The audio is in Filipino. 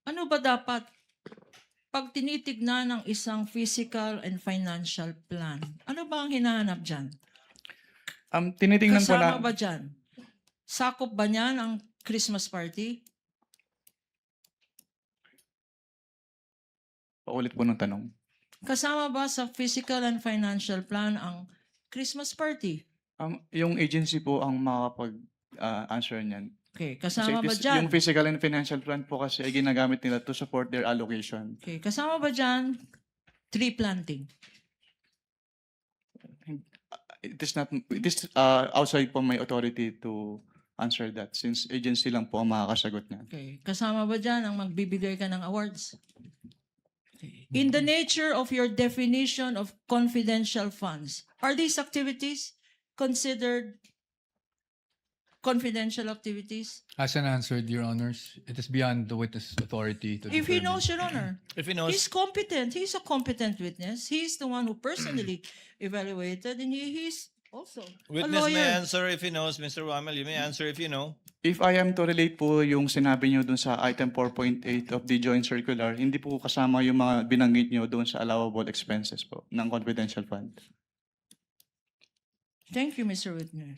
Ano ba dapat pag tinitignan ng isang physical and financial plan? Ano ba ang hinahanap dyan? Tinitingnan po Kasama na, ba dyan? Sakop ba niyan ang Christmas party? paulit po ng tanong. Kasama ba sa physical and financial plan ang Christmas party? Yung agency po ang makakapag-answer niyan. Okay, Kasi kasama ba dyan? yung physical and financial plan po kasi ay ginagamit nila to support their allocation. Okay, kasama ba dyan tree planting? It is outside po my authority to answer that since agency lang po ang makakasagot niyan. Okay, kasama ba dyan ang magbibigay ka ng awards? Okay. In the nature of your definition of confidential funds, are these activities considered confidential activities? As an answered, Your Honors, it is beyond the witness authority to If he determine. knows, Your Honor. If he knows, He's competent. He's a competent witness. He's the one who personally evaluated, and he's also a witness may lawyer. answer if he knows. Mr. Wamel, you may answer if you know. If I am to relate po yung sinabi niyo dun sa item 4.8 of the joint circular, hindi po kasama yung mga binanggit niyo dun sa allowable expenses po ng confidential fund. Thank you, Mr. Witness.